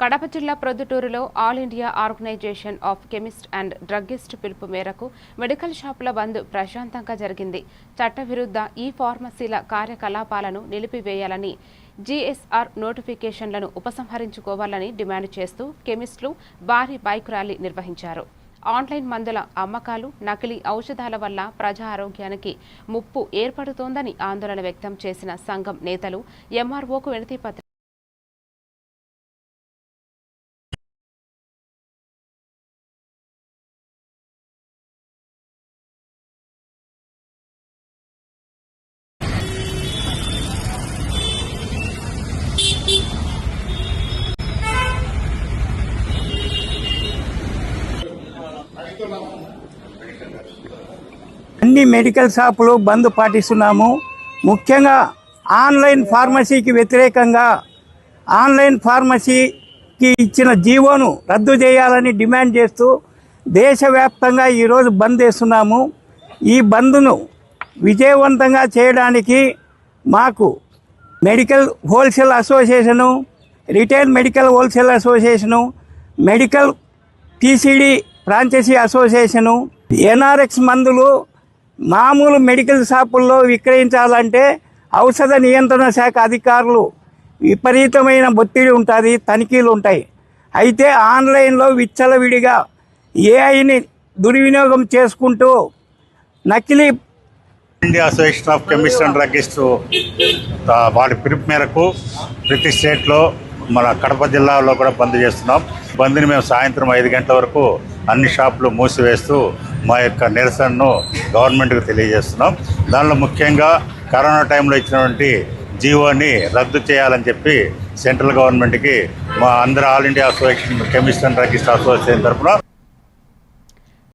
కడప జిల్లా ప్రొద్దుటూరులో all India organisation of chemist and druggist పిలుపు మేరకు మెడికల్ షాపుల బంద్ ప్రశాంతంగా జరిగింది. చట్టవిరుద్ధ ఈ ఫార్మసీల కార్యకలాపాలను నిలిపివేయాలని, జీఎస్ఆర్ నోటిఫికేషన్లను ఉపసంహరించుకోవాలని డిమాండ్ చేస్తూ కెమిస్టులు భారీ బైక్ ర్యాలీ నిర్వహించారు. ఆన్లైన్ మందుల అమ్మకాలు, నకిలీ ఔషధాల వల్ల ప్రజా ఆరోగ్యానికి ముప్పు ఏర్పడుతోందని ఆందోళన వ్యక్తం చేసిన సంఘం నేతలు ఎంఆర్ఓకు వినతిపత్రం అన్ని మెడికల్ షాపులు బంద్ పాటిస్తున్నాము. ముఖ్యంగా ఆన్లైన్ ఫార్మసీకి వ్యతిరేకంగా ఆన్లైన్ ఫార్మసీకి ఇచ్చిన జీవోను రద్దు చేయాలని డిమాండ్ చేస్తూ దేశవ్యాప్తంగా ఈరోజు బంద్ చేస్తున్నాము. ఈ బంద్ను విజయవంతంగా చేయడానికి మాకు medical wholesale association, retail medical wholesale association, medical TCD franchisee association, NRX మందులు మామూలు మెడికల్ షాపుల్లో విక్రయించాలంటే ఔషధ నియంత్రణ శాఖ అధికారులు విపరీతమైన ఒత్తిడి ఉంటుంది, తనిఖీలు ఉంటాయి. అయితే ఆన్లైన్లో విచ్చలవిడిగా ఏఐని దుర్వినియోగం చేసుకుంటూ నకిలీ India association of chemist and druggist వాటి పిలుపు మేరకు ప్రతి స్టేట్లో మన కడప జిల్లాలో కూడా బంద్ చేస్తున్నాం. బంద్ని మేము సాయంత్రం 5 గంటల వరకు అన్ని షాపులు మూసివేస్తూ మా యొక్క నిరసనను గవర్నమెంట్కి తెలియజేస్తున్నాం. దానిలో ముఖ్యంగా కరోనా టైంలో ఇచ్చినటువంటి జీవోని రద్దు చేయాలని చెప్పి సెంట్రల్ గవర్నమెంట్కి మా అందరూ all India association chemist and druggist association తరఫున